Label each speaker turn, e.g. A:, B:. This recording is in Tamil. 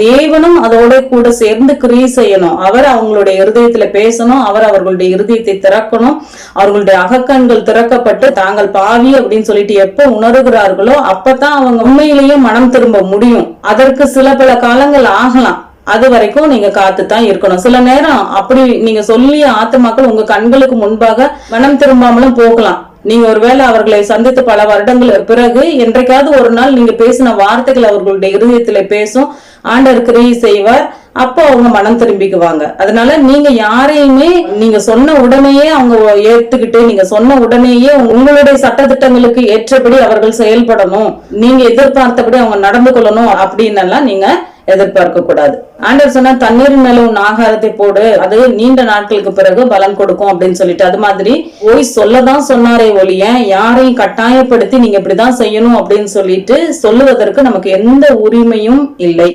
A: தேவனும் அதோட கூட சேர்ந்து கிரியை செய்யணும். அவர் அவங்களுடைய இருதயத்துல பேசணும், அவர் அவர்களுடைய இருதயத்தை திறக்கணும். அவர்களுடைய அகக்கண்கள் திறக்கப்பட்டு தாங்கள் பாவி அப்படின்னு சொல்லிட்டு எப்ப உணர்கிறார்களோ அப்பதான் அவங்க உண்மையிலேயே மனம் திரும்ப முடியும். அதற்கு சில பல காலங்கள் ஆகலாம். அது வரைக்கும் நீங்க காத்துதான் இருக்கணும். சில நேரம் அப்படி நீங்க சொல்லிய ஆத்துமாக்கள் உங்க கண்களுக்கு முன்பாக மனம் திரும்பாமலும் போகலாம். நீங்க ஒருவேளை அவர்களை சந்தித்து பல வருடங்கள் பிறகு என்றைக்காவது ஒரு நாள் நீங்க பேசின வார்த்தைகள் அவர்களுடைய இருதயத்துல பேசும், ஆண்டவர் கிரியை செய்வார், அப்போ அவங்க மனம் திரும்பிக்குவாங்க. அதனால நீங்க யாரையுமே நீங்க சொன்ன உடனேயே அவங்க ஏத்துக்கிட்டு நீங்க சொன்ன உடனேயே உங்களுடைய சட்டதிட்டங்களுக்கு ஏற்றபடி அவர்கள் செயல்படணும், நீங்க எதிர்பார்த்தபடி அவங்க நடந்து கொள்ளணும் அப்படின்னு எல்லாம் நீங்க எதிர்பார்க்க கூடாது. ஆண்டவர் சொன்னா தண்ணீர் மேல உன் ஆகாரத்தை போடு, அது நீண்ட நாட்களுக்கு பிறகு பலன் கொடுக்கும் அப்படின்னு சொல்லிட்டு, அது மாதிரி போய் சொல்லதான் சொன்னாரே ஒழிய யாரையும் கட்டாயப்படுத்தி நீங்க இப்படிதான் செய்யணும் அப்படின்னு சொல்லிட்டு சொல்லுவதற்கு நமக்கு எந்த உரிமையும் இல்லை.